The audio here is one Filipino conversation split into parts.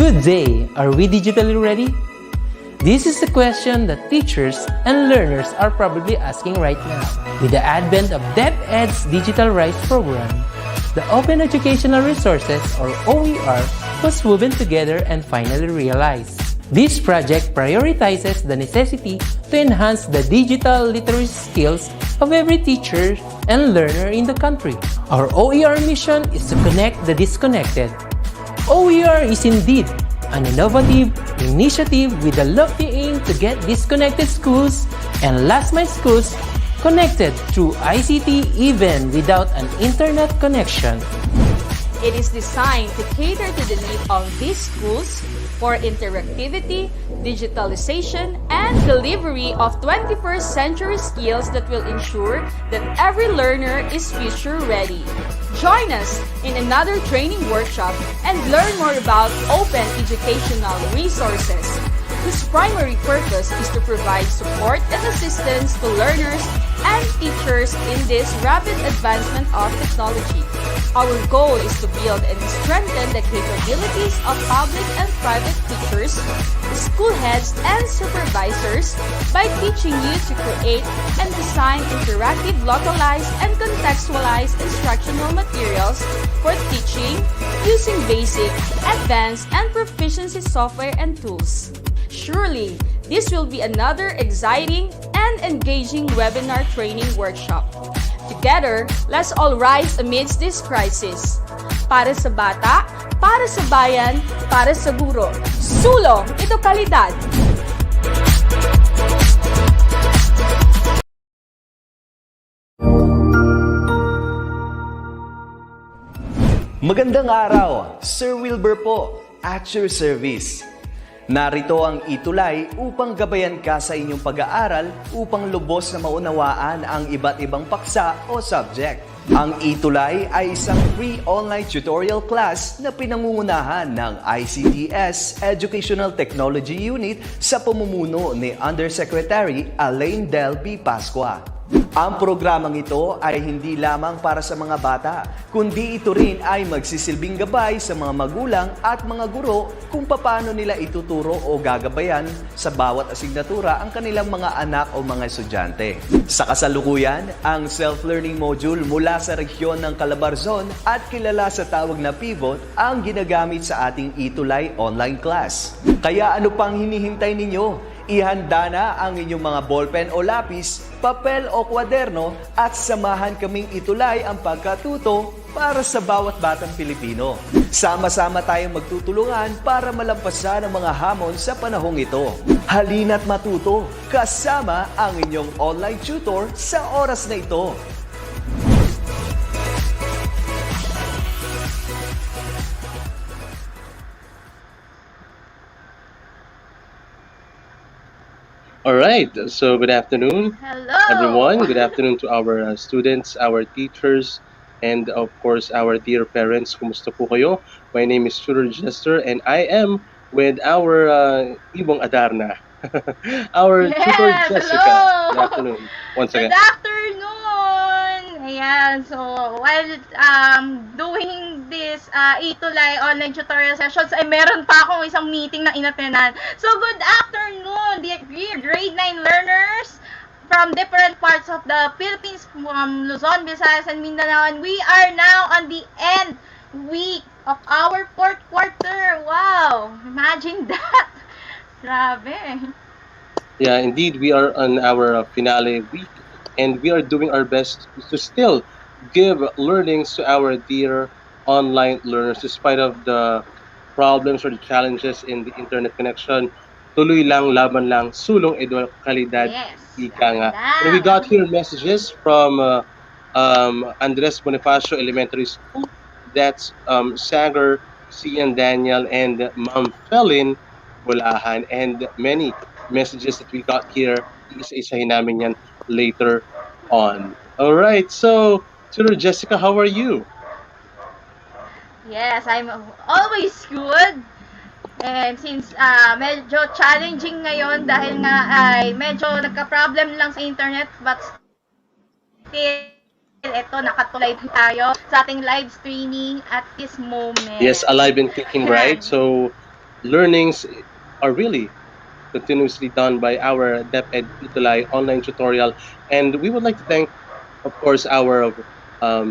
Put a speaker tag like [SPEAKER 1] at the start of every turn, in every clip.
[SPEAKER 1] Good day! Are we digitally ready? This is the question that teachers and learners are probably asking right now. With the advent of DepEd's Digital Rights Program, the Open Educational Resources, or OER, was woven together and finally realized. This project prioritizes the necessity to enhance the digital literacy skills of every teacher and learner in the country. Our OER mission is to connect the disconnected. OER is indeed an innovative initiative with a lofty aim to get disconnected schools and last-mile schools connected through ICT even without an internet connection.
[SPEAKER 2] It is designed to cater to the need of these schools for interactivity, digitalization, and delivery of 21st century skills that will ensure that every learner is future ready. Join us in another training workshop and learn more about open educational resources, whose primary purpose is to provide support and assistance to learners and teachers in this rapid advancement of technology. Our goal is to build and strengthen the capabilities of public and private teachers, school heads, and supervisors by teaching you to create and design interactive, localized, and contextualized instructional materials for teaching using basic, advanced, and proficiency software and tools. Surely, this will be another exciting and engaging webinar training workshop. Together, let's all rise amidst this crisis. Para sa bata, para sa bayan, para sa guro. Sulong, ito kalidad!
[SPEAKER 3] Magandang araw, Sir Wilbur po, at your service. Narito ang ETUlay upang gabayan ka sa inyong pag-aaral upang lubos na maunawaan ang iba't ibang paksa o subject. Ang ETUlay ay isang free online tutorial class na pinangungunahan ng ICT's Educational Technology Unit sa pamumuno ni Undersecretary Elaine Del B. Pascua. Ang programang ito ay hindi lamang para sa mga bata, kundi ito rin ay magsisilbing gabay sa mga magulang at mga guro kung paano nila ituturo o gagabayan sa bawat asignatura ang kanilang mga anak o mga estudyante. Sa kasalukuyan, ang self-learning module mula sa rehiyon ng Calabarzon at kilala sa tawag na pivot ang ginagamit sa ating ETUlay online class. Kaya ano pang hinihintay ninyo? Ihanda na ang inyong mga ballpen o lapis, papel o kwaderno at samahan kaming itulay ang pagkatuto para sa bawat batang Pilipino. Sama-sama tayong magtutulungan para malampasan ang mga hamon sa panahong ito. Halina't matuto kasama ang inyong online tutor sa oras na ito.
[SPEAKER 4] Alright, so good afternoon,
[SPEAKER 2] Hello!
[SPEAKER 4] everyone. Good afternoon to our students, our teachers, and of course, our dear parents. Kumusta po kayo? My name is Tutor Jester, and I am with our Ibong Adarna, our Tutor Jessica.
[SPEAKER 5] Hello!
[SPEAKER 4] Good afternoon. Once again.
[SPEAKER 5] Good afternoon! Ayan, so while doing this ETUlay online tutorial sessions, ay meron pa akong isang meeting na inatenan. So good afternoon, dear grade 9 learners from different parts of the Philippines, from Luzon, Visayas, and Mindanao. And we are now on the end week of our 4th quarter. Wow! Imagine that! Grabe!
[SPEAKER 4] Yeah, indeed, we are on our finale week, and we are doing our best to still give learnings to our dear online learners despite of the problems or the challenges in the internet connection. Tuloy lang, laban lang, sulong edu kalidad,
[SPEAKER 5] Yes,
[SPEAKER 4] ika nga.
[SPEAKER 5] lang.
[SPEAKER 4] And we got here messages from Andres Bonifacio Elementary School. That's Sagar, Cian Daniel, and Ma'am Felin Bulahan, and many messages that we got here. Isa-isahin namin yan later on. All right, so Tutor Jessica, how are you?
[SPEAKER 5] Yes, I'm always good. And since medyo challenging ngayon dahil nga ay medyo nagka-problem lang sa internet, but still, ito, nakatuloy tayo sa ating live streaming at this moment.
[SPEAKER 4] Yes, alive and kicking, right? So learnings are really continuously done by our DepEd ETUlay online tutorial. And we would like to thank, of course, our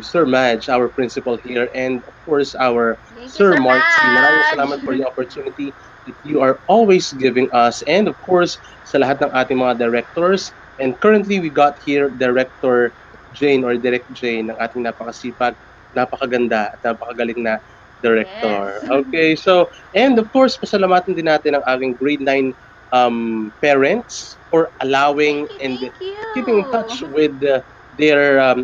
[SPEAKER 4] Sir Madge, our principal here, and of course, our
[SPEAKER 5] Thank you,
[SPEAKER 4] Sir
[SPEAKER 5] Sir
[SPEAKER 4] Marty. Maraming salamat for
[SPEAKER 5] Madge.
[SPEAKER 4] the opportunity that you are always giving us. And of course, sa lahat ng ating mga directors. And currently, we got here Director Jane or Direct Jane, ng ating napakasipag, napakaganda, at napakagaling na
[SPEAKER 5] Yes.
[SPEAKER 4] director. Okay, so, and of course, pasalamatan din natin ang aking grade 9 parents for allowing and
[SPEAKER 5] Thank you.
[SPEAKER 4] keeping in touch their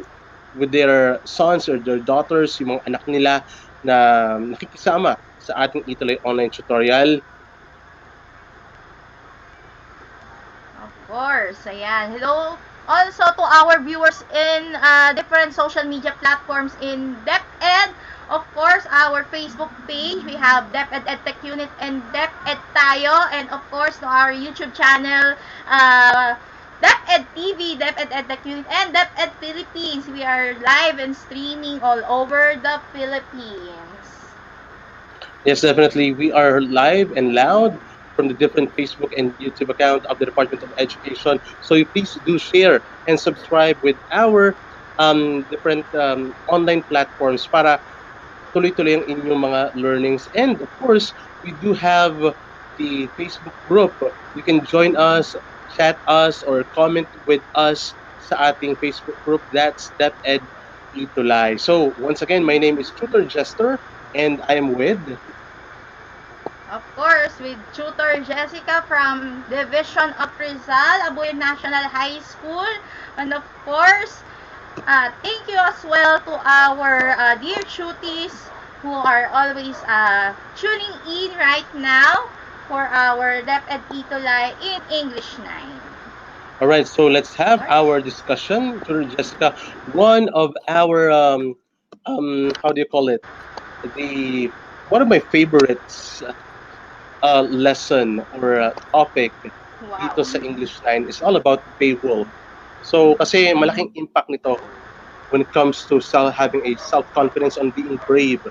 [SPEAKER 4] with their sons or their daughters, yung mga anak nila na nakikisama sa ating ETUlay online tutorial.
[SPEAKER 5] Of course, ayan. Hello also to our viewers in different social media platforms in DepEd. Of course, our Facebook page, we have DepEd Edtech Unit and DepEd Tayo. And of course, to our YouTube channel, DepEd TV, DepEd Edtech Unit, and DepEd Philippines. We are live and streaming all over the Philippines.
[SPEAKER 4] Yes, definitely. We are live and loud from the different Facebook and YouTube account of the Department of Education. So you please do share and subscribe with our different online platforms para tuloy-tuloy ang inyong mga learnings. And of course, we do have the Facebook group. You can join us, chat us, or comment with us sa ating Facebook group. That's DepEd ETUlay. So once again, my name is Tutor Jester, and I am with...
[SPEAKER 5] Of course, with Tutor Jessica from Division of Rizal, Abuyan National High School. And of course, thank you as well to our dear tuties who are always tuning in right now for our DepEd ETUlay in English 9.
[SPEAKER 4] All right, so let's have our discussion. Tutor Jessica, one of our how do you call it? One of my favorites lesson or topic dito sa English 9 is all about paywall. So kasi malaking impact nito when it comes to having a self-confidence on being brave.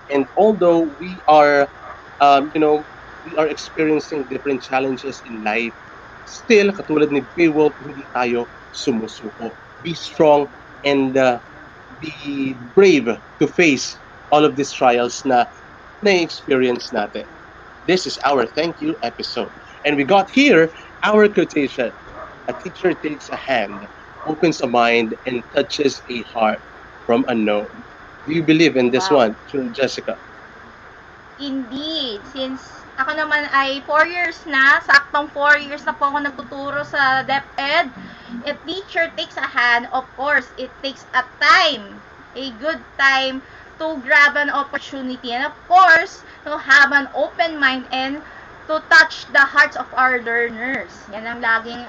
[SPEAKER 4] And although we are we are experiencing different challenges in life, still katulad ni paywall, hindi tayo sumusuko. Be strong and be brave to face all of these trials na na-experience natin. This is our thank you episode. And we got here our quotation. A teacher takes a hand, opens a mind, and touches a heart from unknown. Do you believe in this one, Jessica?
[SPEAKER 5] Indeed. Since ako naman ay 4 years na, saktong 4 years na po ako nagtuturo sa DepEd. A teacher takes a hand, of course, it takes a time, a good time to grab an opportunity. And of course, to have an open mind and to touch the hearts of our learners. Yan ang laging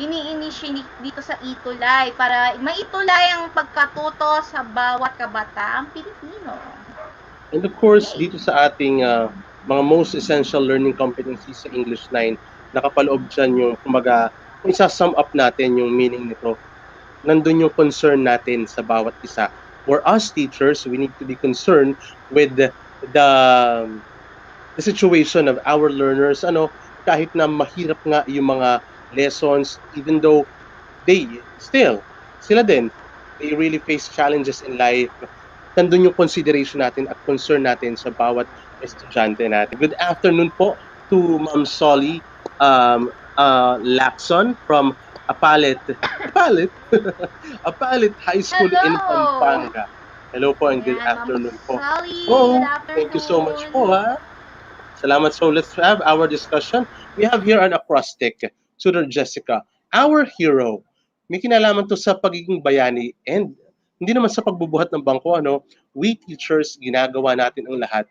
[SPEAKER 5] ini-initiate dito sa ETUlay para maitulay ang pagkatuto sa bawat kabataang Pilipino.
[SPEAKER 4] And of course, dito sa ating mga most essential learning competencies sa English 9, nakapaloob dyan yung, kumbaga, kung isa-sum up natin yung meaning nito, nandun yung concern natin sa bawat isa. For us teachers, we need to be concerned with the situation of our learners, kahit na mahirap nga yung mga lessons, even though sila din, they really face challenges in life. Nandun yung consideration natin at concern natin sa bawat estudyante natin. Good afternoon po to Ma'am Solly Lacson from Apalit High School in Pampanga. Hello po and good afternoon po.
[SPEAKER 5] Good afternoon.
[SPEAKER 4] Thank you so much po ha. Salamat. So let's have our discussion. We have here an acrostic, Tutor Jessica. Our hero. May kinalaman to sa pagiging bayani and hindi naman sa pagbubuhat ng bangko. We teachers, ginagawa natin ang lahat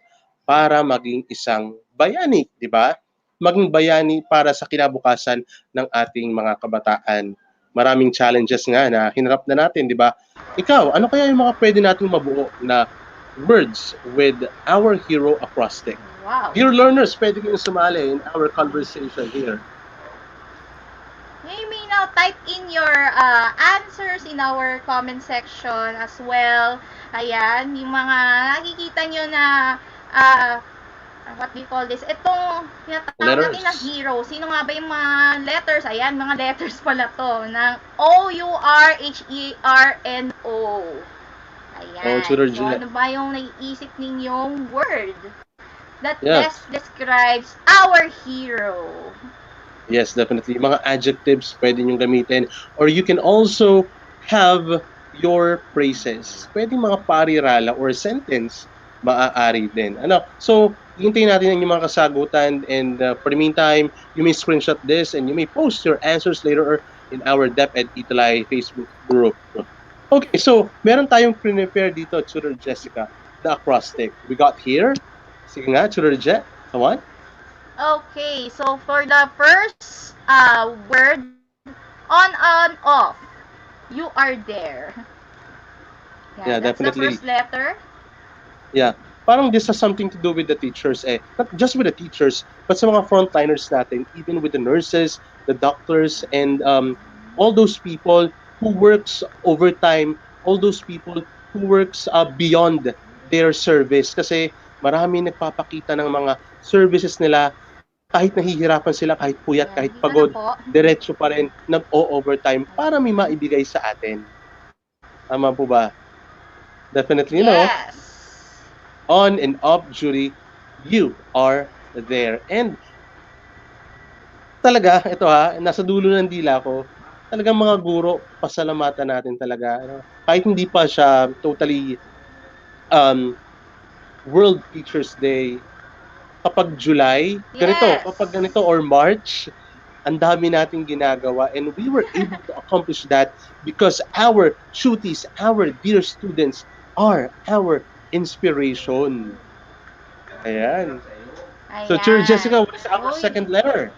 [SPEAKER 4] para maging isang bayani, di ba? Maging bayani para sa kinabukasan ng ating mga kabataan. Maraming challenges nga na hinarap na natin, di ba? Ikaw, ano kaya yung mga pwede nating mabuo na words with our hero acrostic?
[SPEAKER 5] Wow.
[SPEAKER 4] Dear learners, pwede kayong sumali in our conversation here.
[SPEAKER 5] You may now type in your answers in our comment section as well. Ayan, yung mga nakikita nyo na what do you call this? Itong tinatawag natin na
[SPEAKER 4] Letters.
[SPEAKER 5] hero. Sino nga ba yung mga letters? Ayan, mga letters pala to. Ng O-U-R-H-E-R-N-O.
[SPEAKER 4] Oh,
[SPEAKER 5] Ayan.
[SPEAKER 4] Tutor
[SPEAKER 5] So,
[SPEAKER 4] Jet.
[SPEAKER 5] ano ba yung naiisip ninyong word that
[SPEAKER 4] Yeah.
[SPEAKER 5] best describes our hero?
[SPEAKER 4] Yes, definitely. Mga adjectives pwede niyong gamitin. Or you can also have your phrases. Pwede mga parirala or sentence maaari din. Ano? So, hintayin natin ang inyong mga kasagutan, and for the meantime, you may screenshot this and you may post your answers later in our DepEd ETUlay Facebook group. Okay, so meron tayong prepare dito, Tutor Jessica, the acrostic. We got here. Sige nga, Tutor Je, come on.
[SPEAKER 5] Okay, so for the first word, on, off, you are there.
[SPEAKER 4] Yeah,
[SPEAKER 5] That's
[SPEAKER 4] definitely.
[SPEAKER 5] the first letter.
[SPEAKER 4] Yeah. Parang this has something to do with the teachers eh. Not just with the teachers, but sa mga frontliners natin, even with the nurses, the doctors, and all those people who works overtime, all those people who works beyond their service. Kasi marami nagpapakita ng mga services nila kahit nahihirapan sila, kahit puyat,
[SPEAKER 5] Ayan,
[SPEAKER 4] kahit
[SPEAKER 5] dito na
[SPEAKER 4] pagod,
[SPEAKER 5] po.
[SPEAKER 4] diretso pa rin nag-o-overtime para may maibigay sa atin. Tama po ba? Definitely, no?
[SPEAKER 5] Yes.
[SPEAKER 4] On and off duty, you are there. And talaga, ito nasa dulo ng dila ko, talagang mga guro, pasalamatan natin talaga. Ano? Kahit hindi pa siya totally World Teachers Day, kapag July, ganito,
[SPEAKER 5] Yes.
[SPEAKER 4] kapag ganito, or March, ang dami nating ginagawa, and we were able to accomplish that because our cuties, our dear students are our inspiration. Ayan. So, Teacher Jessica, what is our
[SPEAKER 5] Uy.
[SPEAKER 4] second letter?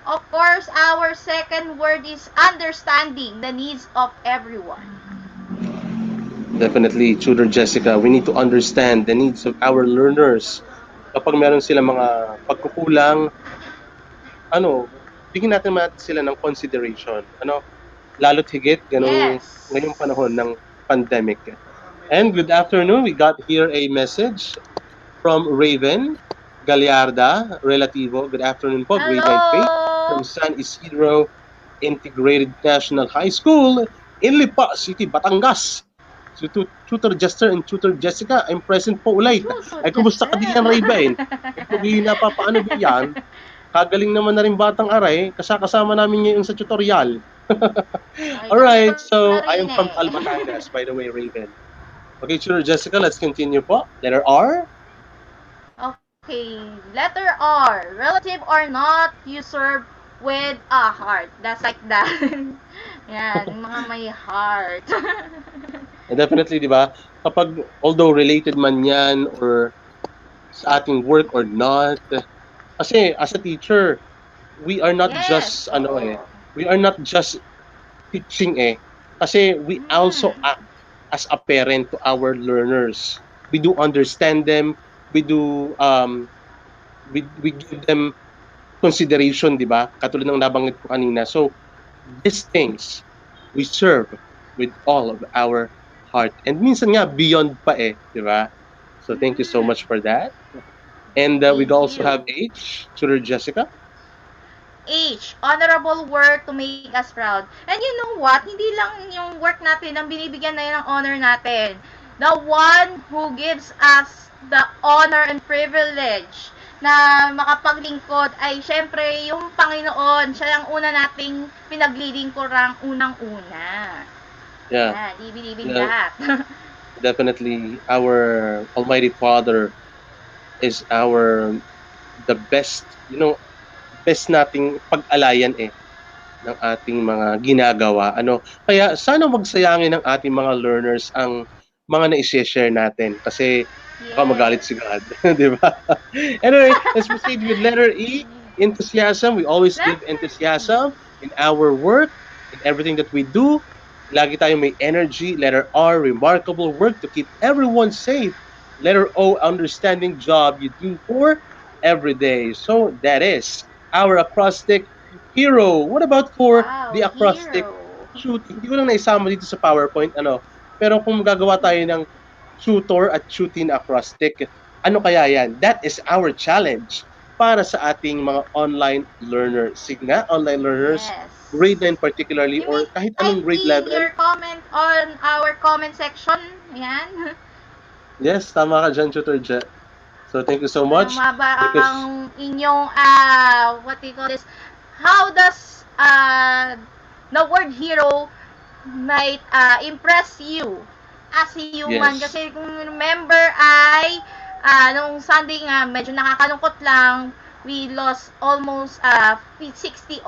[SPEAKER 5] Of course, our second word is understanding the needs of everyone.
[SPEAKER 4] Definitely, Tutor Jessica, we need to understand the needs of our learners. Kapag meron sila mga pagkukulang, bigyan natin sila ng consideration. Lalo't higit,
[SPEAKER 5] Yes.
[SPEAKER 4] ngayong panahon ng pandemic. And good afternoon, we got here a message from Raven Gallarda Relativo. Good afternoon po, grade 9 Faith from San Isidro Integrated National High School in Lipa City, Batangas. So, Tutor Jester and Tutor Jessica, I'm present po ulit. Ay, kumusta ka diyan, Raven? Maghihina pa, paano ba yan? Kagaling naman na rin batang aray, kasama namin ngayon sa tutorial. Alright, so I am from Albatanes, by the way, Raven. Okay, Tutor Jessica, let's continue po. Letter R.
[SPEAKER 5] Okay, letter R. Relative or not, you serve with a heart. That's like that. Yan, mga may heart.
[SPEAKER 4] And definitely, di ba, kapag, although related man yan, or sa ating work or not, kasi as a teacher, we are not just, we are not just teaching kasi we also act as a parent to our learners. We do understand them, we do, we give them consideration, di ba? Katulad ng nabanggit ko kanina. So, these things, we serve with all of our heart. And minsan nga, beyond pa di ba? So, thank you so much for that. And we also have H, Tutor Jessica.
[SPEAKER 5] H, honorable work to make us proud. And you know what? Hindi lang yung work natin ang binibigyan na yun ng honor natin. The one who gives us the honor and privilege na makapaglingkod ay syempre yung Panginoon. Siya ang una nating pinaglilingkurang unang-una.
[SPEAKER 4] Yeah.
[SPEAKER 5] We believe in that.
[SPEAKER 4] Definitely, our Almighty Father is the best, best nating pag-alayan ng ating mga ginagawa. Kaya sana wag sayangin ng ating mga learners ang mga na-share natin kasi baka magalit si God, di ba? Anyway, let's proceed with letter E, enthusiasm. We always give enthusiasm in our work, in everything that we do. Lagi tayong may energy. Letter R, remarkable work to keep everyone safe. Letter O, understanding job you do for every day. So that is our acrostic hero. What about for the acrostic shoot? Hindi ko lang naisama dito sa PowerPoint, pero kung gagawa tayo ng tutor at shooting acrostic, Ano kaya yan? That is our challenge para sa ating mga online learners. Sige nga, online learners,
[SPEAKER 5] Yes.
[SPEAKER 4] grade 9 particularly,
[SPEAKER 5] You
[SPEAKER 4] or
[SPEAKER 5] may
[SPEAKER 4] kahit anong grade
[SPEAKER 5] typing
[SPEAKER 4] level.
[SPEAKER 5] your comment on our comment section. Ayan.
[SPEAKER 4] Yes, tama ka dyan, Tutor Je. So thank you so
[SPEAKER 5] Ano
[SPEAKER 4] much.
[SPEAKER 5] nga ba
[SPEAKER 4] Because
[SPEAKER 5] ang inyong, what do you call this? How does the word hero might impress you as a human?
[SPEAKER 4] Yes.
[SPEAKER 5] Kasi kung remember ay, nung Sunday nga, medyo nakakalungkot lang, we lost almost 60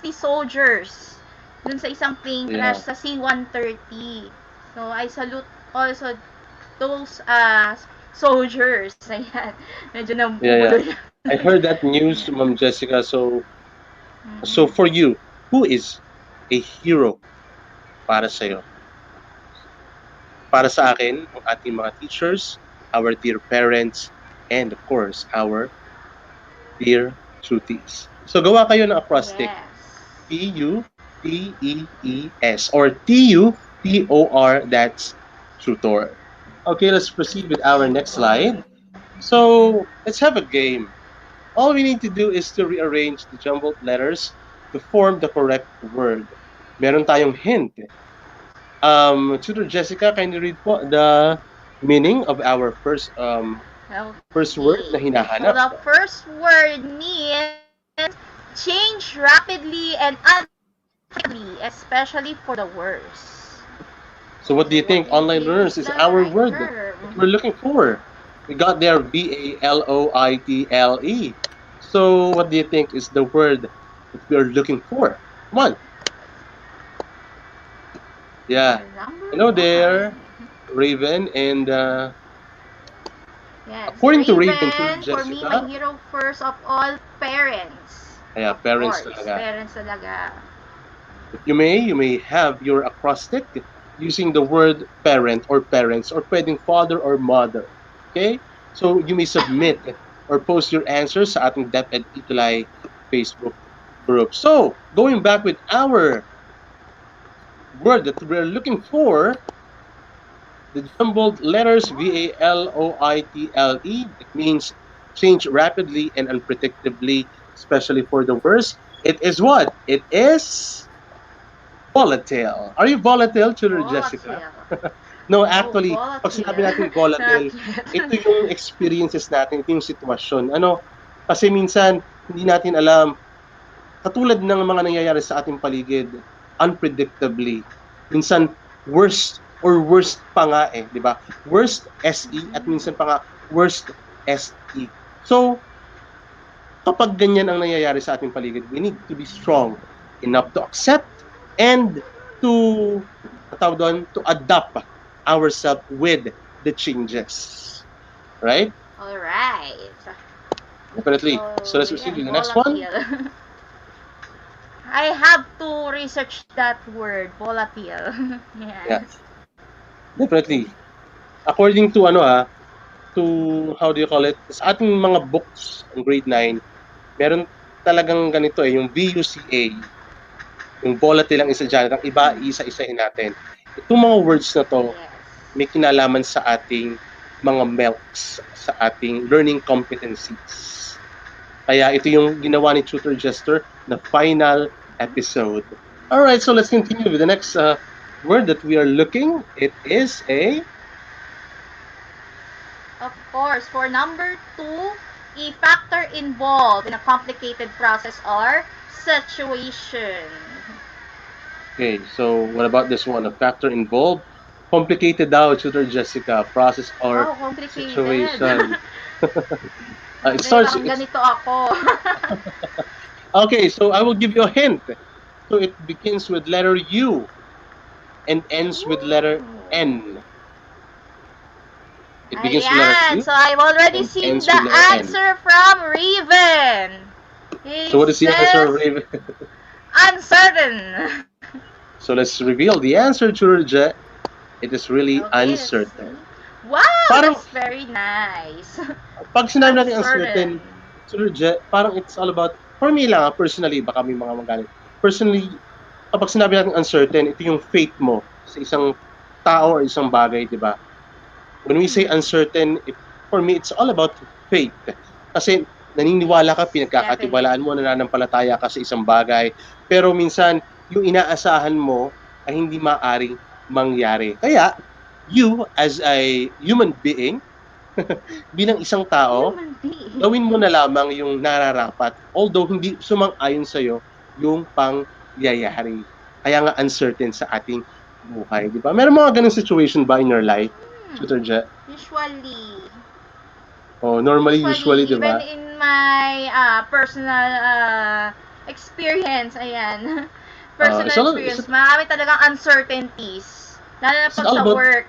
[SPEAKER 5] soldiers dun sa isang plane crash sa C-130. So, I salute also those soldiers. Ayan. Medyo nabubulo
[SPEAKER 4] yeah. I heard that news, Ma'am Jessica. So for you, who is a hero para sa'yo? Para sa akin, ang ating mga teachers, our dear parents, and of course, our dear tutees. So gawa kayo ng acrostic.
[SPEAKER 5] Yes.
[SPEAKER 4] Tutees or TUTOR, that's tutor. Okay, let's proceed with our next slide. So let's have a game. All we need to do is to rearrange the jumbled letters to form the correct word. Meron tayong hint. Tutor Jessica, can you read po the meaning of our first word na hinahanap?
[SPEAKER 5] So the first word means change rapidly and unpredictably, especially for the worse.
[SPEAKER 4] So what do you think, online learners, is our word that we're looking for? We got there Volatile. So what do you think is the word that we are looking for? Come on. Yeah. Hello there, Raven, and
[SPEAKER 5] yes,
[SPEAKER 4] according to
[SPEAKER 5] Raven,
[SPEAKER 4] Raven, to
[SPEAKER 5] for me, my hero first of all, parents.
[SPEAKER 4] Yeah, parents
[SPEAKER 5] Of course,
[SPEAKER 4] talaga.
[SPEAKER 5] parents talaga.
[SPEAKER 4] If you may have your acrostic using the word parent or parents, or pwedeng father or mother. Okay? So you may submit or post your answers sa ating DepEd ETUlay Facebook group. So, going back with our word that we're looking for, the jumbled letters Volatile, it means change rapidly and unpredictably, especially for the worst. It is what? It is volatile. Are you volatile, Tutor Jessica? No, actually, pag sinabi natin volatile, ito yung experiences natin, ito yung sitwasyon. Ano, kasi minsan, hindi natin alam, katulad ng mga nangyayari sa ating paligid, unpredictably. Minsan, worst pa nga di ba? Worst SE at minsan pa nga worst SE. So, kapag ganyan ang nangyayari sa ating paligid, we need to be strong enough to accept and to adapt ourselves with the changes. Right?
[SPEAKER 5] All right.
[SPEAKER 4] Definitely. So let's proceed with the next one.
[SPEAKER 5] I have to research that word, volatile.
[SPEAKER 4] Yes. Definitely. According to to how do you call it? Sa ating mga books ng grade 9, meron talagang ganito yung VUCA. Yung volatile ang isa dyan, ang iba, isa-isahin natin. Itong mga words na to, may kinalaman sa ating mga MELCs, sa ating learning competencies. Kaya ito yung ginawa ni Tutor Jester na final episode. Alright, so let's continue with the next word that we are looking. It is a...
[SPEAKER 5] Of course, for number 2, a factor involved in a complicated process or situation.
[SPEAKER 4] Okay, so what about this one? A factor involved? Complicated daw, Tutor Jessica. Process or situation. It starts...
[SPEAKER 5] ganito ako.
[SPEAKER 4] Okay, so I will give you a hint. So it begins with letter U and ends with letter N. It begins with letter U.
[SPEAKER 5] So I've already seen the answer from Raven.
[SPEAKER 4] So what is the answer, Raven?
[SPEAKER 5] Uncertain.
[SPEAKER 4] So let's reveal the answer, Tutor. It is really uncertain.
[SPEAKER 5] Wow, that's very nice.
[SPEAKER 4] Pag sinabi natin uncertain, Tutor, parang it's all about, for me lang, personally, baka may mga magalit. Personally, kapag sinabi natin uncertain, ito yung faith mo sa isang tao or isang bagay, di ba? When we say uncertain, for me, it's all about faith. Kasi naniniwala ka, pinagkakatiwalaan mo, nananampalataya ka sa isang bagay, pero minsan, yung inaasahan mo ay hindi maaring mangyari. Kaya, you as a human being, bilang isang tao,
[SPEAKER 5] Human being.
[SPEAKER 4] gawin mo na lamang yung nararapat. Although hindi sumang-ayon sa'yo yung pangyayari. Kaya nga uncertain sa ating buhay. Di ba? Meron mga ganung situation ba in your life, Tutor Jet?
[SPEAKER 5] Usually.
[SPEAKER 4] Oh, normally, usually, di ba?
[SPEAKER 5] Even in my personal experience, ayan. Personal experience, marami talagang uncertainties. Lalo na pag sa work.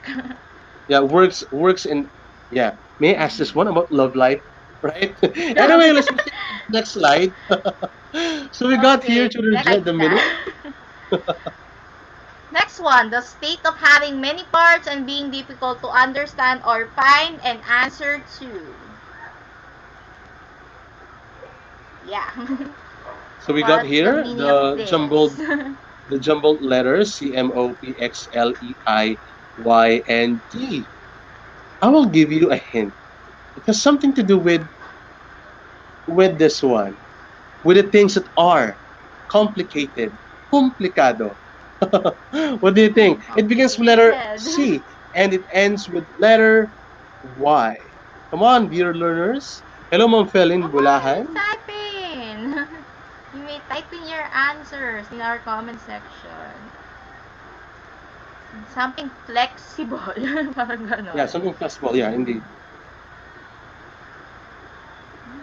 [SPEAKER 4] Yeah, works in, yeah. May I ask this one about love life, right? Anyway, let's move to the next slide. So we got here to the middle.
[SPEAKER 5] Next one, the state of having many parts and being difficult to understand or find an answer to. Yeah.
[SPEAKER 4] So we got here the jumbled letters CMOPXLEI and T. I will give you a hint. It has something to do with this one, with the things that are complicated, complicado. What do you think? It begins with letter C and it ends with letter Y. Come on, dear learners. Hello, Ma'am Felin Bulahan.
[SPEAKER 5] Type in. You may type in your answers in our comment section. Something flexible. Parang ganon.
[SPEAKER 4] Yeah, something flexible. Yeah, indeed.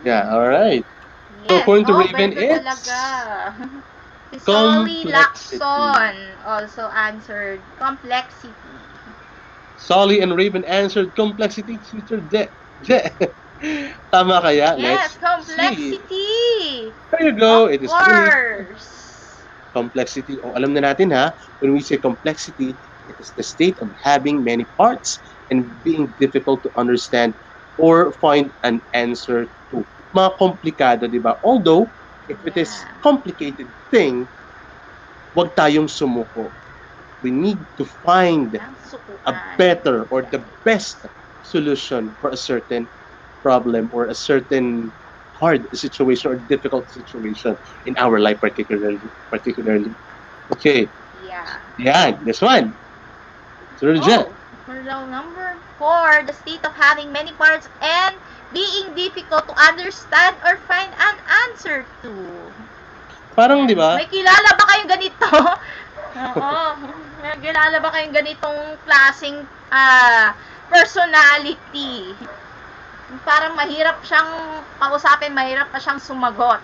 [SPEAKER 4] Yeah, all right.
[SPEAKER 5] Yes.
[SPEAKER 4] So, according to Raven, it's
[SPEAKER 5] talaga. Si Solly Lacson also answered complexity.
[SPEAKER 4] Solly and Raven answered complexity, Tutor Je. Tama kaya?
[SPEAKER 5] Yes,
[SPEAKER 4] Let's
[SPEAKER 5] complexity.
[SPEAKER 4] see. There you go.
[SPEAKER 5] Of
[SPEAKER 4] It is
[SPEAKER 5] course.
[SPEAKER 4] complexity. Oh, alam na natin ha, when we say complexity, it is the state of having many parts and being difficult to understand or find an answer to. Mga komplikado, di ba? Although, if it is complicated thing, wag tayong sumuko. We need to find a better or the best solution for a certain problem or a certain hard situation or difficult situation in our life particularly. Okay.
[SPEAKER 5] Yeah.
[SPEAKER 4] Yeah, this one. So,
[SPEAKER 5] for number 4, the state of having many parts and being difficult to understand or find an answer to.
[SPEAKER 4] Parang, di ba?
[SPEAKER 5] May kilala ba kayong ganito? Oo. May kilala ba kayong ganitong klaseng personality? Parang mahirap siyang kausapin, mahirap pa siyang sumagot.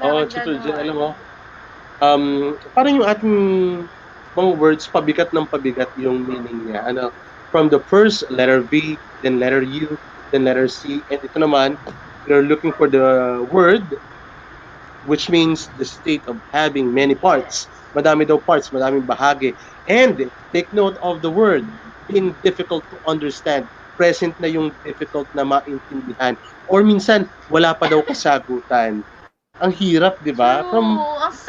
[SPEAKER 4] Oo, Tutor Jen, alam mo, parang yung ating mga words, pabigat ng pabigat yung meaning niya. Ano, from the first letter V, then letter U, then letter C, and ito naman, you're looking for the word, which means the state of having many parts. Madami daw parts, madaming bahagi. And take note of the word, being difficult to understand. Present na yung difficult na maintindihan. Or minsan, wala pa daw kasagutan. Ang hirap, di ba? From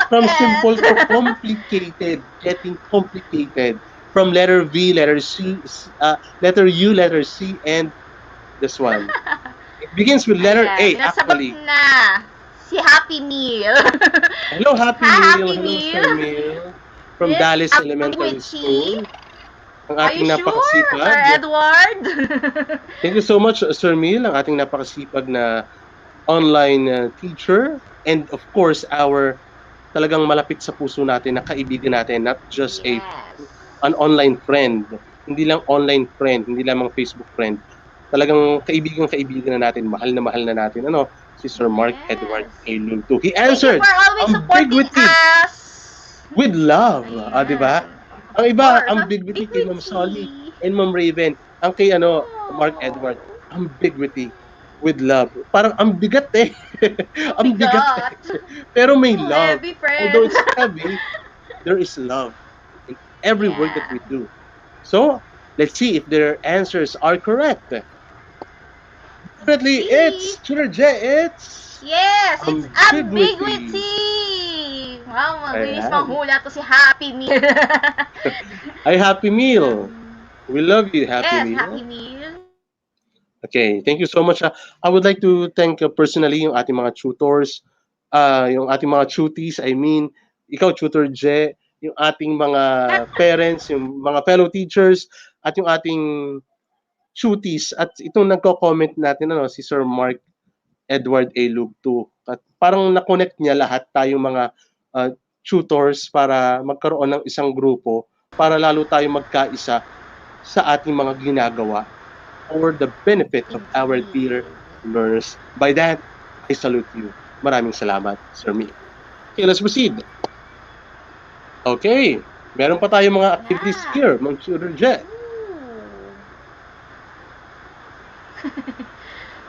[SPEAKER 4] simple to complicated, getting complicated. From letter V, letter C, letter U, letter C, and this one. It begins with letter A, actually.
[SPEAKER 5] Na. Si Happy Meal.
[SPEAKER 4] Hello, Happy Meal. Hello,
[SPEAKER 5] Meal.
[SPEAKER 4] Sir Meal. From Dallas Elementary School. Ang ating napakasipag.
[SPEAKER 5] Sir Edward?
[SPEAKER 4] Thank you so much, Sir Meal, ang ating napakasipag na online teacher. And of course, our talagang malapit sa puso natin na kaibigan natin, not just an online friend. Hindi lang online friend, hindi lamang Facebook friend. Talagang kaibigan na natin, mahal na natin. Ano? Si Sir Mark Edward A. Lunto. He answered,
[SPEAKER 5] I'm big with us.
[SPEAKER 4] With love. Di ba? Ang iba, ang big witty kay Ma'am Solly and Ma'am Raven. Ang kay Mark Edward, ang big witty with love. Parang ang bigat eh. Ang bigat. Pero may love. Although it's heavy, there is love in every word that we do. So, let's see if their answers are correct. Definitely, it's Tutor J. It's
[SPEAKER 5] ambiguity. Wow, mabilis manghula to si Happy Meal.
[SPEAKER 4] Ay, Happy Meal. We love you, Happy Meal.
[SPEAKER 5] Happy Meal.
[SPEAKER 4] Okay, thank you so much. I would like to thank personally yung ating mga tutors, yung ating mga tutees, I mean, ikaw tutor Je, yung ating mga parents, yung mga fellow teachers, at yung ating tutees, at itong nagko-comment natin, ano, si Sir Mark Edward A. Lugto. At parang na-connect niya lahat tayong mga uh, tutors para magkaroon ng isang grupo para lalo tayong magkaisa sa ating mga ginagawa for the benefit of our dear learners. By that, I salute you. Maraming salamat, Sir Mi. Okay, let's proceed. Okay, meron pa tayong mga activities here, mga tutor Jet.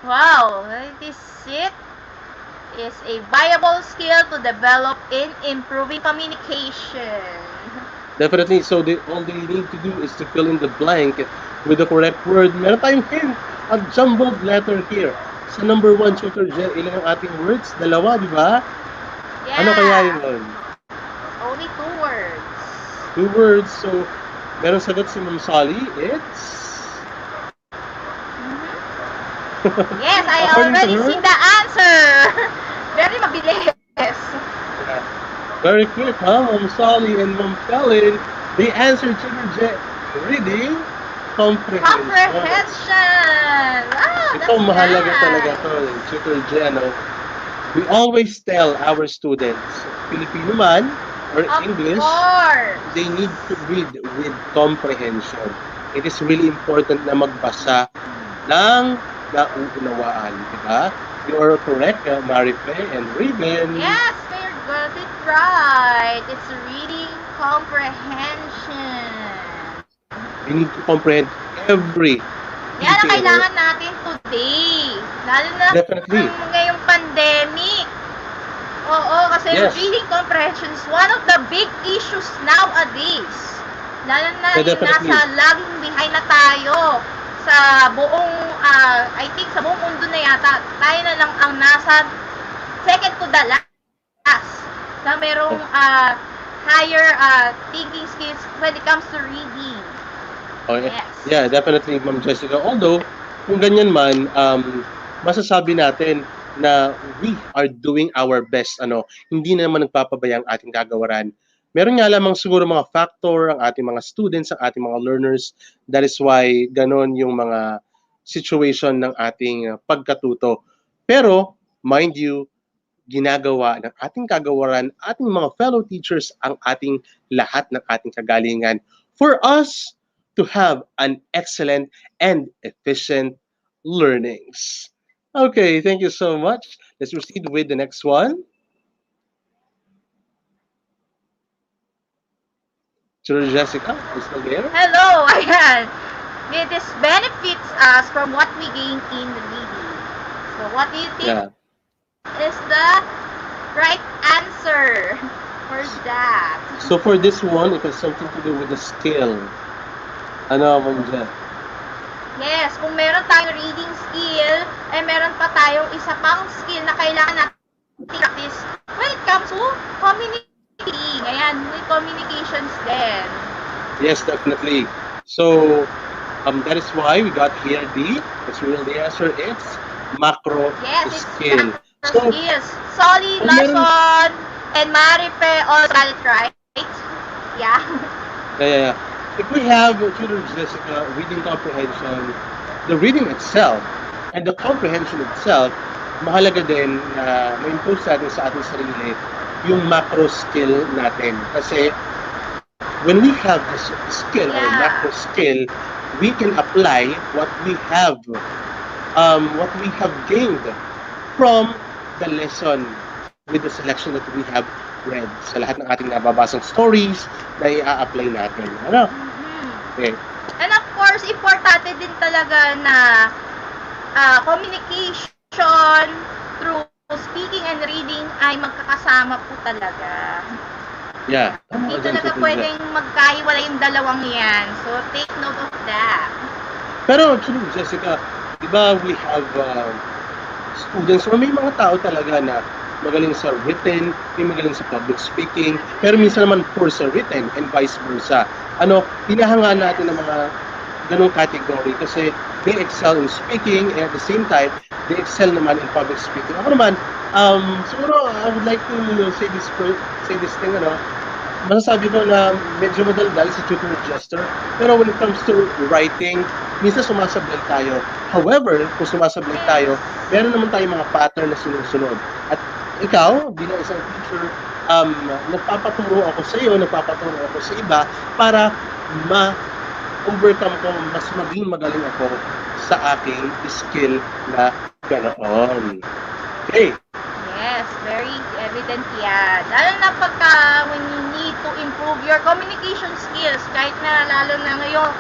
[SPEAKER 5] Wow, this it is a viable skill to develop in improving communication.
[SPEAKER 4] Definitely, so all they need to do is to fill in the blank with the correct word. Meron tayong hint, a jumbled letter here. Sa number 1, tutor Jet, ilan ang ating words? Dalawa, di ba?
[SPEAKER 5] Yeah.
[SPEAKER 4] Ano kaya yun?
[SPEAKER 5] Only 2 words.
[SPEAKER 4] 2 words, so meron sagot si Ma'am Sally, it's...
[SPEAKER 5] Yes, I
[SPEAKER 4] According to
[SPEAKER 5] already
[SPEAKER 4] her?
[SPEAKER 5] see the answer. Very mabilis.
[SPEAKER 4] Very quick, huh? Ma'am Sally and Ma'am Felin, they answered tutor Jet, reading comprehension.
[SPEAKER 5] Comprehension. Wow,
[SPEAKER 4] Ito
[SPEAKER 5] that's
[SPEAKER 4] mahalaga
[SPEAKER 5] nice.
[SPEAKER 4] talaga to, tutor Jet, no? We always tell our students, Filipino man or
[SPEAKER 5] Of
[SPEAKER 4] English,
[SPEAKER 5] course.
[SPEAKER 4] they need to read with comprehension. It is really important na magbasa ng nauunawaan, di ba? You are correct, Marife and Raven.
[SPEAKER 5] Yes, they got it right. It's reading comprehension.
[SPEAKER 4] You need to comprehend every
[SPEAKER 5] Yan ang
[SPEAKER 4] detail.
[SPEAKER 5] kailangan natin today. Lalo na
[SPEAKER 4] Definitely.
[SPEAKER 5] ngayong pandemic. Oo, kasi
[SPEAKER 4] Yes.
[SPEAKER 5] reading comprehension is one of the big issues nowadays. Lalo na
[SPEAKER 4] Yeah,
[SPEAKER 5] yung
[SPEAKER 4] definitely.
[SPEAKER 5] nasa lagging behind na tayo sa buong, I think sa buong mundo na yata, tayo na lang ang nasa second to the last na merong higher thinking skills when it comes to reading.
[SPEAKER 4] Okay.
[SPEAKER 5] Yes.
[SPEAKER 4] Yeah, definitely, Ma'am Jessica. Although, kung ganyan man, masasabi natin na we are doing our best. Hindi na naman nagpapabaya ang ating kagawaran. Meron nga lamang siguro mga factor, ang ating mga students, ang ating mga learners. That is why ganon yung mga situation ng ating pagkatuto. Pero, mind you, ginagawa ng ating kagawaran, ating mga fellow teachers, ang ating lahat ng ating kagalingan for us to have an excellent and efficient learnings. Okay, thank you so much. Let's proceed with the next one. Sir Jessica, is still there?
[SPEAKER 5] Hello, ayan. This benefits us from what we gain in reading. So, what do you think
[SPEAKER 4] Yeah.
[SPEAKER 5] is the right answer for that?
[SPEAKER 4] So for this one, it has something to do with the skill. Ano, Ma'am Jen?
[SPEAKER 5] Yes, kung meron tayong reading skill, meron pa tayong isa pang skill na kailangan natin practice when it comes to communicating. Ayan, may communications din.
[SPEAKER 4] Yes, definitely. So that is why we got here it's really the answer. It's macro
[SPEAKER 5] Yes, it's
[SPEAKER 4] skill.
[SPEAKER 5] macro
[SPEAKER 4] So
[SPEAKER 5] skills. Solly,
[SPEAKER 4] kung meron-
[SPEAKER 5] Lason, and Marife all got it right. Yeah.
[SPEAKER 4] yeah. If we have tutor Jessica reading comprehension, the reading itself and the comprehension itself, mahalaga din na ma-impose natin sa ating sarili yung macro skill natin. Kasi when we have this skill or
[SPEAKER 5] Yeah.
[SPEAKER 4] macro skill, we can apply what we have gained from the lesson with the selection that we have read sa lahat ng ating nababasang stories na i-apply natin. Ano? Okay.
[SPEAKER 5] And of course, importante din talaga na communication through speaking and reading ay magkakasama po talaga.
[SPEAKER 4] Yeah.
[SPEAKER 5] Hindi talaga pwedeng magkahiwala yung dalawang yan. So, take note of that.
[SPEAKER 4] Pero actually, Jessica, di ba we have students or may mga tao talaga na magaling sa written, may magaling sa public speaking, pero minsan naman poor sa written and vice versa. Hinahangaan natin ng mga ganong category kasi they excel in speaking, and at the same time, they excel naman in public speaking. Ako naman, siguro I would like to say this thing, masasabi ko na medyo madaldal si tutor Jester, pero when it comes to writing, minsan sumasablay tayo. However, kung sumasablay tayo, meron naman tayong mga pattern na sinusunod. At ikaw, bilang isang teacher, nagpapaturo ako sa iyo, nagpapaturo ako sa iba para ma-overcome ko, mas maging magaling ako sa aking skill na ganoon. Okay.
[SPEAKER 5] Yes, very evident yan. Lalo na pagka when you need to improve your communication skills, kahit na lalo na ngayong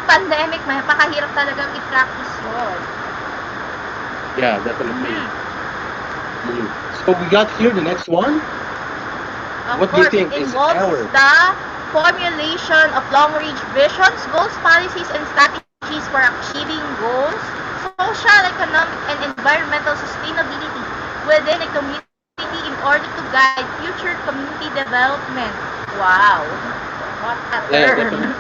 [SPEAKER 5] pandemic, may pakahirap talagang i-practice yun.
[SPEAKER 4] Yeah, definitely. So we got here the next one.
[SPEAKER 5] Of
[SPEAKER 4] What do you
[SPEAKER 5] course,
[SPEAKER 4] think
[SPEAKER 5] it
[SPEAKER 4] is
[SPEAKER 5] involves
[SPEAKER 4] our-
[SPEAKER 5] the formulation of long-range visions, goals, policies, and strategies for achieving goals, social, economic, and environmental sustainability within a community in order to guide future community development. Wow. What a
[SPEAKER 4] Yeah,
[SPEAKER 5] term.
[SPEAKER 4] definitely.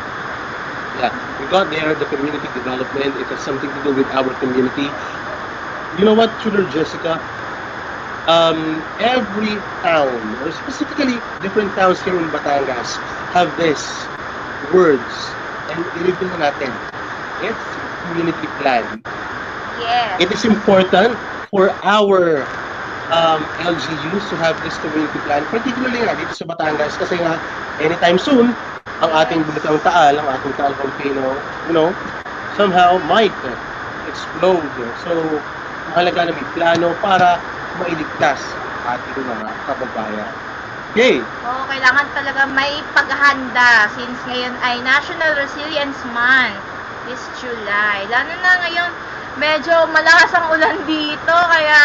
[SPEAKER 4] Yeah, we got there the community development. It has something to do with our community. You know what, Tutor Jessica? Every town, or specifically different towns here in Batangas, have this words. And i-review na natin. It's community plan.
[SPEAKER 5] Yes.
[SPEAKER 4] It is important for our LGUs to have this community plan, particularly nga dito sa Batangas, kasi nga anytime soon, ang ating Bulutang Taal, ang ating Taal volcano, somehow might explode. So, mahalaga na may plano para mailigtas ang ating mga kababayan. Okay.
[SPEAKER 5] Oo, kailangan talaga may paghahanda since ngayon ay National Resilience Month this July. Lalo na ngayon, medyo malakas ang ulan dito, kaya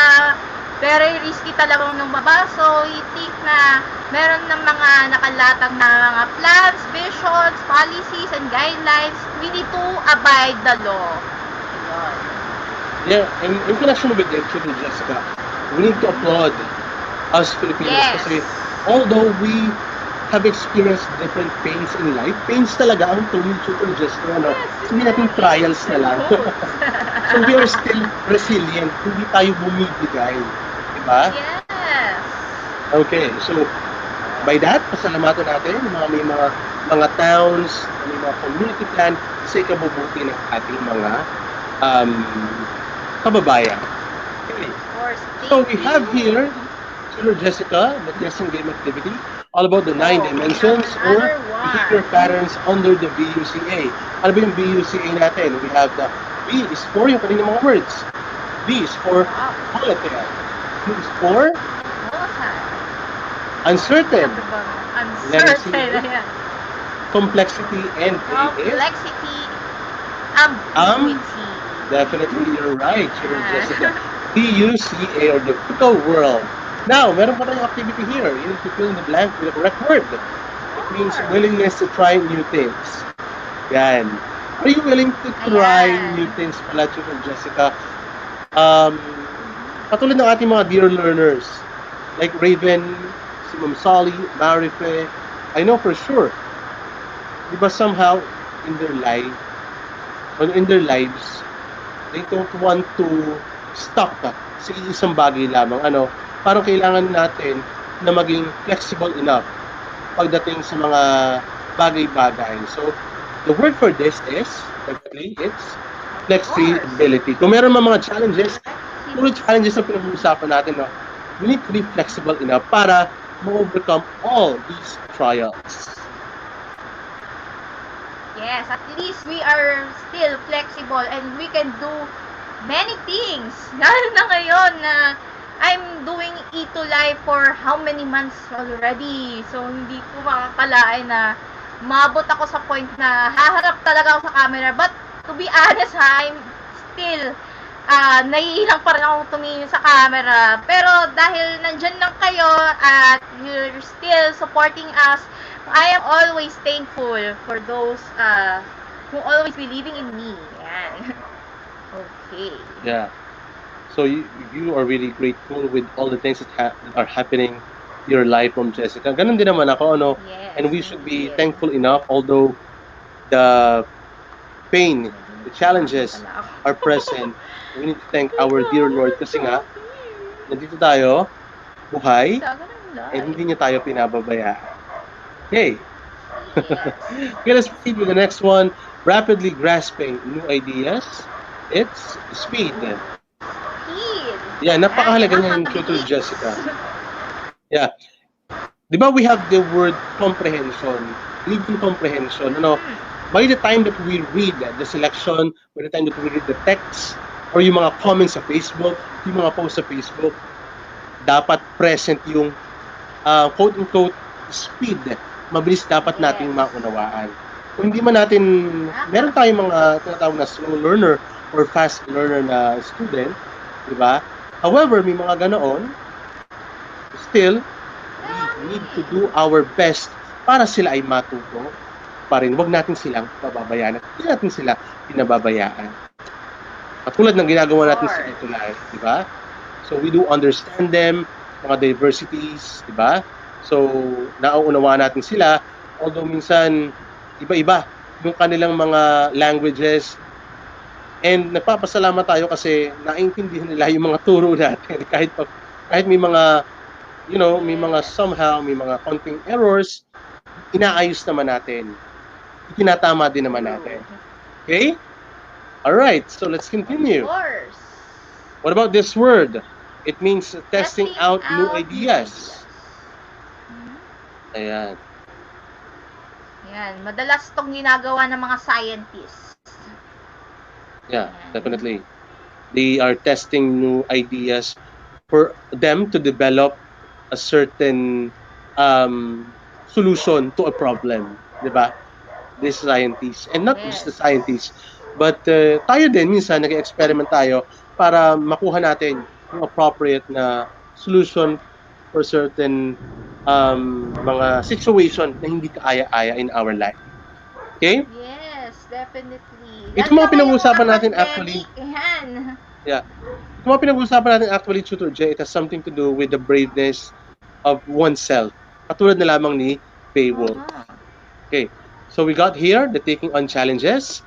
[SPEAKER 5] very risky talagang nung baba. So, I think na meron ng mga nakalatag na mga plans, visions, policies, and guidelines. We need to abide the law. Yun.
[SPEAKER 4] Yeah, and in connection with that, Tutor Jessica, we need to applaud us Filipinos
[SPEAKER 5] Yes.
[SPEAKER 4] kasi although we have experienced different pains in life, pains talaga ang tuloy Tutor Jessica, hindi natin trials na lang. So we are still resilient, hindi tayo bumibigay. Diba?
[SPEAKER 5] Yes.
[SPEAKER 4] Okay, so by that, pasalamatan natin yung may mga towns, may mga community plan sa ikabubuti ng ating mga kababayan. Okay.
[SPEAKER 5] Of course.
[SPEAKER 4] So we have here, Tutor Jessica, the lesson game activity, all about the 9 dimensions or
[SPEAKER 5] another one.
[SPEAKER 4] behavior patterns under the BUCA. Ano ba yung BUCA natin? We have the B is for yung kanina mga words. B is for volatile. U is for
[SPEAKER 5] Volatile.
[SPEAKER 4] uncertain.
[SPEAKER 5] Ano ba?
[SPEAKER 4] Letter C.
[SPEAKER 5] Uncertain. Ayan.
[SPEAKER 4] Complexity, and A is
[SPEAKER 5] Complexity, ambiguity.
[SPEAKER 4] definitely you're right, Tutor Jessica. DUCA or the difficult world. Now, meron pa tayong activity here. You need to fill in the blank with the correct word. It means willingness to try new things. Yan. Are you willing to try
[SPEAKER 5] Ayan.
[SPEAKER 4] new things pala, Tutor Jessica? Katulad ng ating mga dear learners, like Raven, si Ma'am Sally, Marife, I know for sure, di ba somehow in their life, or in their lives, they don't want to stuck sa isang bagay lamang. Parang kailangan natin na maging flexible enough pagdating sa mga bagay-bagay. So, the word for this is, definitely, it's flexibility. Kung meron mga challenges, puro challenges na pinag-uusapan natin, we need to be flexible enough para ma-overcome all these trials.
[SPEAKER 5] Yes, at least we are still flexible and we can do many things. Lalo na ngayon na I'm doing ETUlay for how many months already. So, hindi ko makakalain na maabot ako sa point na haharap talaga ako sa camera. But, to be honest I'm still naiilang pa rin akong tumingin sa camera. Pero, dahil nandyan lang kayo at you're still supporting us, I am always thankful for those who always believing in me. Yan. Okay.
[SPEAKER 4] Yeah. So you are really grateful with all the things that are happening in your life, Ma'am Jessica. Ganun din naman ako,
[SPEAKER 5] Yes,
[SPEAKER 4] and we should be
[SPEAKER 5] indeed.
[SPEAKER 4] thankful enough, although the pain the challenges are present, we need to thank our dear Lord kasi nga, nandito tayo, buhay, and hindi niya tayo pinababayaan. Okay. Okay, let's proceed with the next one. Rapidly grasping new ideas. It's speed. Yeah, napakahalaga niyan, Tutor Jessica. Yeah. Di ba we have the word comprehension, legal comprehension. By the time that we read the selection, by the time that we read the text, or yung mga comments sa Facebook, yung mga posts sa Facebook, dapat present yung quote-unquote speed. Mabilis dapat nating maunawaan. Kung hindi man natin, meron tayong mga tinatawag na slow learner or fast learner na student, di ba? However, may mga ganoon, still, we need to do our best para sila ay matuto pa rin. Huwag natin silang pababayaan at hindi natin sila pinababayaan. Katulad ng ginagawa natin sa ETUlay, di ba? So, we do understand them, mga diversities, di ba? So, nauunawaan natin sila, although minsan, iba-iba yung kanilang mga languages. And nagpapasalamat tayo kasi naintindihan nila yung mga turo natin. Kahit may mga, may mga somehow, may mga konting errors, inaayos naman natin. Itinatama din naman natin. Okay? Alright, so let's continue.
[SPEAKER 5] Of course.
[SPEAKER 4] What about this word? It means testing out new ideas. Ayan.
[SPEAKER 5] Yan, madalas itong ginagawa ng mga scientists.
[SPEAKER 4] Yeah, definitely. They are testing new ideas for them to develop a certain solution to a problem, di ba? These scientists, and not just the scientists, but tayo din, minsan nag-experiment tayo para makuha natin yung appropriate na solution for certain mga situation na hindi kaaya-aya in our life. Okay?
[SPEAKER 5] Yes, definitely.
[SPEAKER 4] Ito mga pinag-uusapan natin actually. Yeah. Ito mga pinag-uusapan natin actually, Tutor J, it has something to do with the braveness of oneself. Katulad na lamang ni Beowulf. Okay. So we got here the taking on challenges.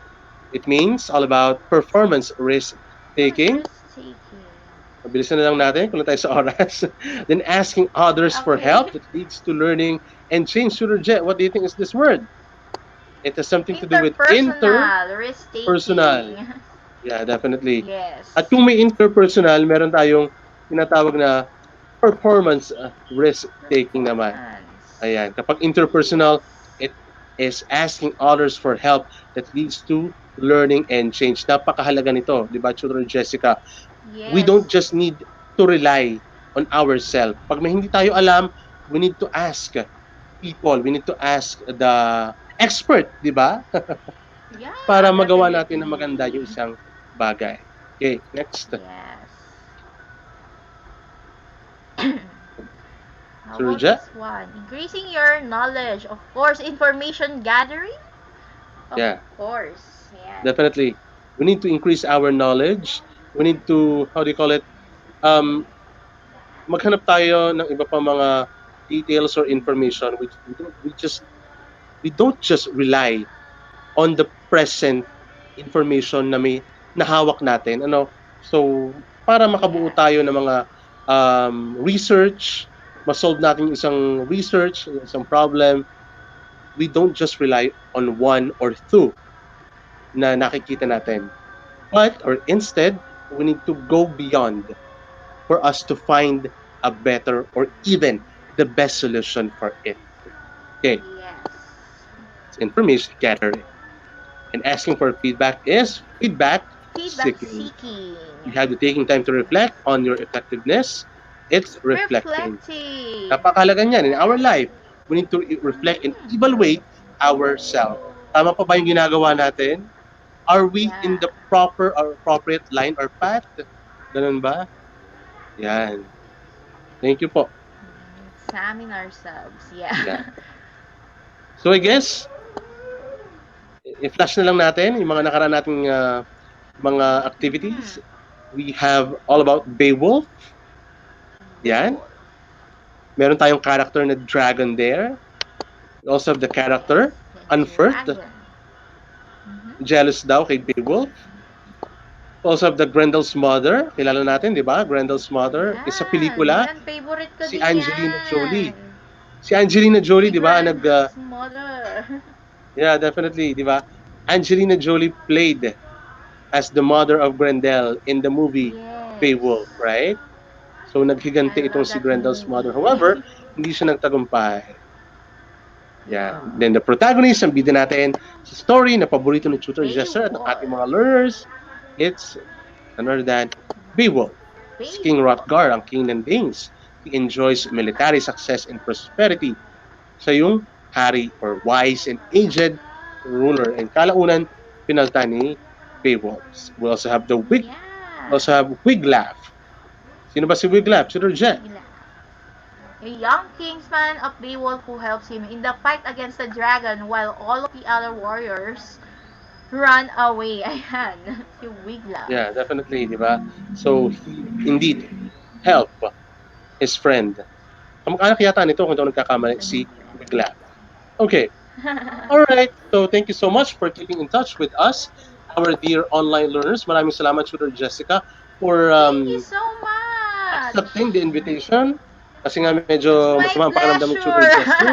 [SPEAKER 4] It means all about performance risk taking. Mabilisan na lang natin kung tayo sa oras. Then asking others for help that leads to learning and change. Tutor J, what do you think is this word? It has something to do with interpersonal. Yeah, definitely.
[SPEAKER 5] Yes.
[SPEAKER 4] At kung may interpersonal, meron tayong tinatawag na performance risk-taking naman. Ayan. Kapag interpersonal, it is asking others for help that leads to learning and change. Napakahalaga nito, di ba, Tutor Jessica?
[SPEAKER 5] Yes.
[SPEAKER 4] We don't just need to rely on ourselves. Pag may hindi tayo alam, we need to ask people. We need to ask the expert, di ba?
[SPEAKER 5] Yeah,
[SPEAKER 4] Para magawa natin na maganda yung isang bagay. Okay, next.
[SPEAKER 5] Yes. How
[SPEAKER 4] Sir
[SPEAKER 5] about
[SPEAKER 4] Ja?
[SPEAKER 5] this one? Increasing your knowledge. Of course, information gathering. Of course. Yeah.
[SPEAKER 4] Definitely. We need to increase our knowledge. We need to, how do you call it? Maghanap tayo ng iba pang mga details or information. We don't just rely on the present information na may nahawak natin. So, para makabuo tayo ng mga research, ma-solve natin yung isang research, isang problem, we don't just rely on one or two na nakikita natin. Or instead, we need to go beyond for us to find a better or even the best solution for it. Okay.
[SPEAKER 5] Yes.
[SPEAKER 4] It's information gathering. And asking for feedback is feedback
[SPEAKER 5] Seeking.
[SPEAKER 4] You have to taking time to reflect on your effectiveness. It's reflecting. Napakahalaga niyan in our life. We need to reflect and evaluate ourselves. Tama pa ba yung ginagawa natin? Are we in the proper or appropriate line or path? Ganun ba? Yan. Thank you po.
[SPEAKER 5] Examine ourselves. Yeah.
[SPEAKER 4] So I guess, i-flash na lang natin yung mga nakaraan nating mga activities. We have all about Beowulf. Yan. Meron tayong character na dragon there. We also have the character Unfurth. jealous daw kay Beowulf. Also have the Grendel's mother. Kilala natin, di ba? Grendel's mother. Isa pelikula.
[SPEAKER 5] Yan, favorite ko
[SPEAKER 4] Si
[SPEAKER 5] din
[SPEAKER 4] Angelina
[SPEAKER 5] yan.
[SPEAKER 4] Jolie. Si Angelina Jolie, di ba?
[SPEAKER 5] Grendel's mother.
[SPEAKER 4] Yeah, definitely, di ba? Angelina Jolie played as the mother of Grendel in the movie
[SPEAKER 5] Yes.
[SPEAKER 4] Beowulf, right? So naghiganti
[SPEAKER 5] I
[SPEAKER 4] itong
[SPEAKER 5] love
[SPEAKER 4] si
[SPEAKER 5] that
[SPEAKER 4] Grendel's
[SPEAKER 5] movie.
[SPEAKER 4] mother. However, hindi siya nagtagumpay. Yeah. Then the protagonist, ang bida natin sa story na paborito ni Tutor Jester at ng ating mga learners, it's another than Beowulf. Si King Hrothgar, ang king ng Danes. He enjoys military success and prosperity. Siya yung hari or wise and aged ruler. And kalaunan, pinalta ni Beowulf. We also have the we also have Wiglaf. Sino ba si Wiglaf? Si Roger.
[SPEAKER 5] A young kingsman of Beowulf who helps him in the fight against the dragon while all of the other warriors run away. Ayan, si Wiglaf.
[SPEAKER 4] Yeah, definitely, di ba? So, he indeed help his friend. Kamag-anak yata nito kung ito nagkakamali, si Wiglaf. Okay. Alright, so thank you so much for keeping in touch with us, our dear online learners. Maraming salamat, Tutor Jessica, for
[SPEAKER 5] Thank you so much.
[SPEAKER 4] accepting the invitation. Kasi nga medyo
[SPEAKER 5] My
[SPEAKER 4] masama ang pakiramdam ni Tutor
[SPEAKER 5] pleasure.
[SPEAKER 4] Jessica.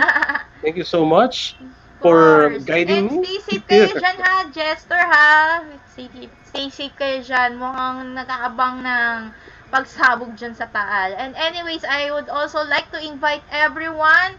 [SPEAKER 4] Thank you so much for
[SPEAKER 5] course.
[SPEAKER 4] guiding
[SPEAKER 5] And
[SPEAKER 4] me.
[SPEAKER 5] stay safe kayo dyan ha, Jester ha. Stay safe kayo dyan. Mukhang nakaabang ng pagsabog dyan sa Taal. And anyways, I would also like to invite everyone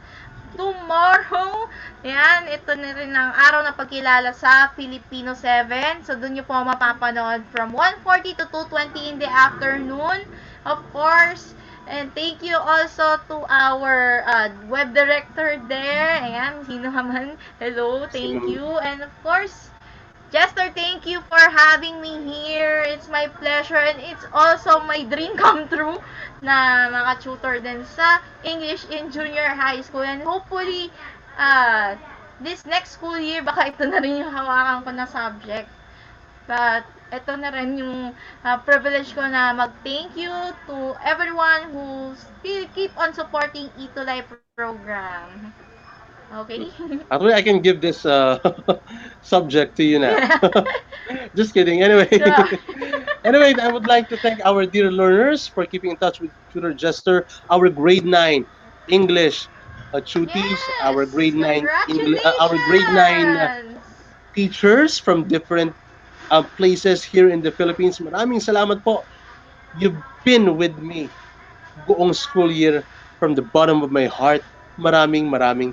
[SPEAKER 5] tomorrow. Yan, ito na rin ang araw na pagkilala sa Filipino 7. So, dun nyo po mapapanood from 1:40 to 2:20 in the afternoon. Of course, and thank you also to our web director there. Ayan, sino naman. Hello, thank you. And of course, Jester, thank you for having me here. It's my pleasure and it's also my dream come true na maka-tutor din sa English in junior high school. And hopefully, this next school year, baka ito na rin yung hawakan ko na subject. But ito na rin yung privilege ko na mag-thank you to everyone who still keep on supporting ETUlay program. Okay?
[SPEAKER 4] Actually, I can give this subject to you now. Just kidding. Anyway, anyway, I would like to thank our dear learners for keeping in touch with Tutor Jester, our grade 9 English tutees, our grade 9 English, our grade 9 teachers from different places here in the Philippines. Maraming salamat po. You've been with me buong school year from the bottom of my heart. Maraming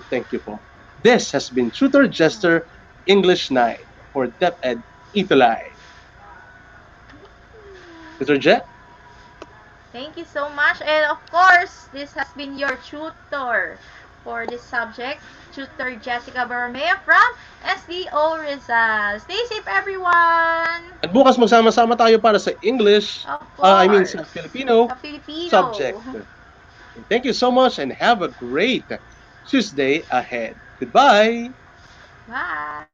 [SPEAKER 4] thank you po. This has been Tutor Jester English 9 for DepEd ETUlay. Tutor Jet?
[SPEAKER 5] Thank you so much. And of course, this has been your tutor for this subject, Tutor Jessica Bermea from SDO Rizal. Stay safe, everyone!
[SPEAKER 4] At bukas magsama-sama tayo para sa English,
[SPEAKER 5] Of course.
[SPEAKER 4] sa Filipino
[SPEAKER 5] Sa Filipino.
[SPEAKER 4] subject. Thank you so much and have a great Tuesday ahead. Goodbye!
[SPEAKER 5] Bye!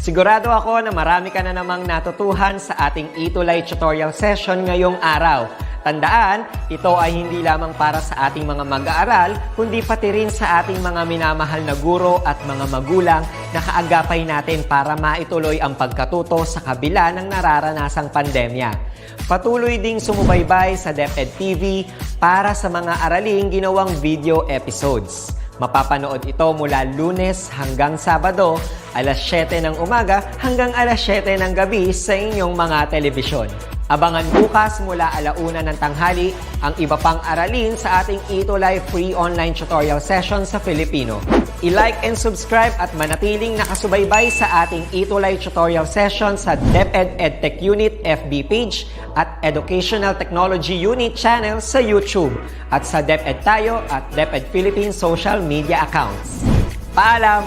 [SPEAKER 6] Sigurado ako na marami ka na namang natutuhan sa ating ETUlay tutorial session ngayong araw. Tandaan, ito ay hindi lamang para sa ating mga mag-aaral, kundi pati rin sa ating mga minamahal na guro at mga magulang na kaagapay natin para maituloy ang pagkatuto sa kabila ng nararanasang pandemya. Patuloy ding sumubaybay sa DepEd TV para sa mga araling ginawang video episodes. Mapapanood ito mula Lunes hanggang Sabado, alas 7 ng umaga hanggang alas 7 ng gabi sa inyong mga telebisyon. Abangan bukas mula 1:00 ng tanghali ang iba pang aralin sa ating ETUlay free online tutorial session sa Filipino. I-like and subscribe at manatiling nakasubaybay sa ating ETUlay tutorial session sa DepEd Edtech Unit FB page at Educational Technology Unit channel sa YouTube at sa DepEd Tayo at DepEd Philippines social media accounts. Paalam!